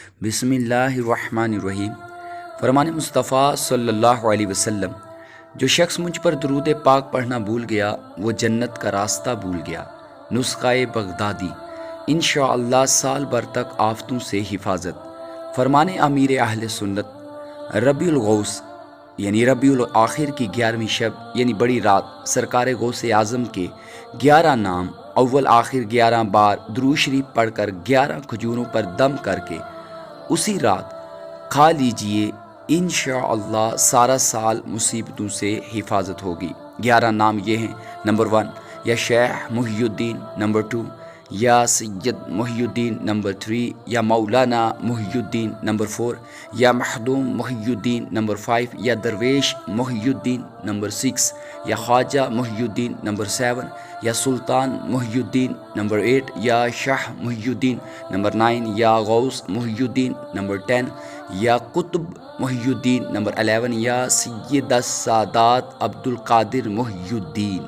بسم اللہ الرحمن الرحیم۔ فرمان مصطفیٰ صلی اللہ علیہ وسلم، جو شخص مجھ پر درود پاک پڑھنا بھول گیا وہ جنت کا راستہ بھول گیا۔ نسخہ بغدادی۔ انشاءاللہ سال بھر تک آفتوں سے حفاظت۔ فرمان امیر اہل سنت، ربیع الغوث یعنی ربیع الآخر کی 11ویں شب یعنی بڑی رات، سرکار غوث اعظم کے 11 نام اول آخر 11 بار درود شریف پڑھ کر 11 کھجوروں پر دم کر کے اسی رات کھا لیجئے، انشاءاللہ سارا سال مصیبتوں سے حفاظت ہوگی۔ 11 نام یہ ہیں: نمبر 1 یا شیخ محی الدین، نمبر 2 یا سید محی الدین، نمبر 3 یا مولانا محی الدین، نمبر 4 یا مخدوم محی الدین، نمبر 5 یا درویش محی الدین، نمبر 6 یا خواجہ محی الدین، نمبر 7 یا سلطان محی الدین، نمبر 8 یا شاہ محی الدین، نمبر 9 یا غوث محی الدین، نمبر 10 یا قطب محی الدین، نمبر 11 یا سید السادات عبد القادر محی الدین۔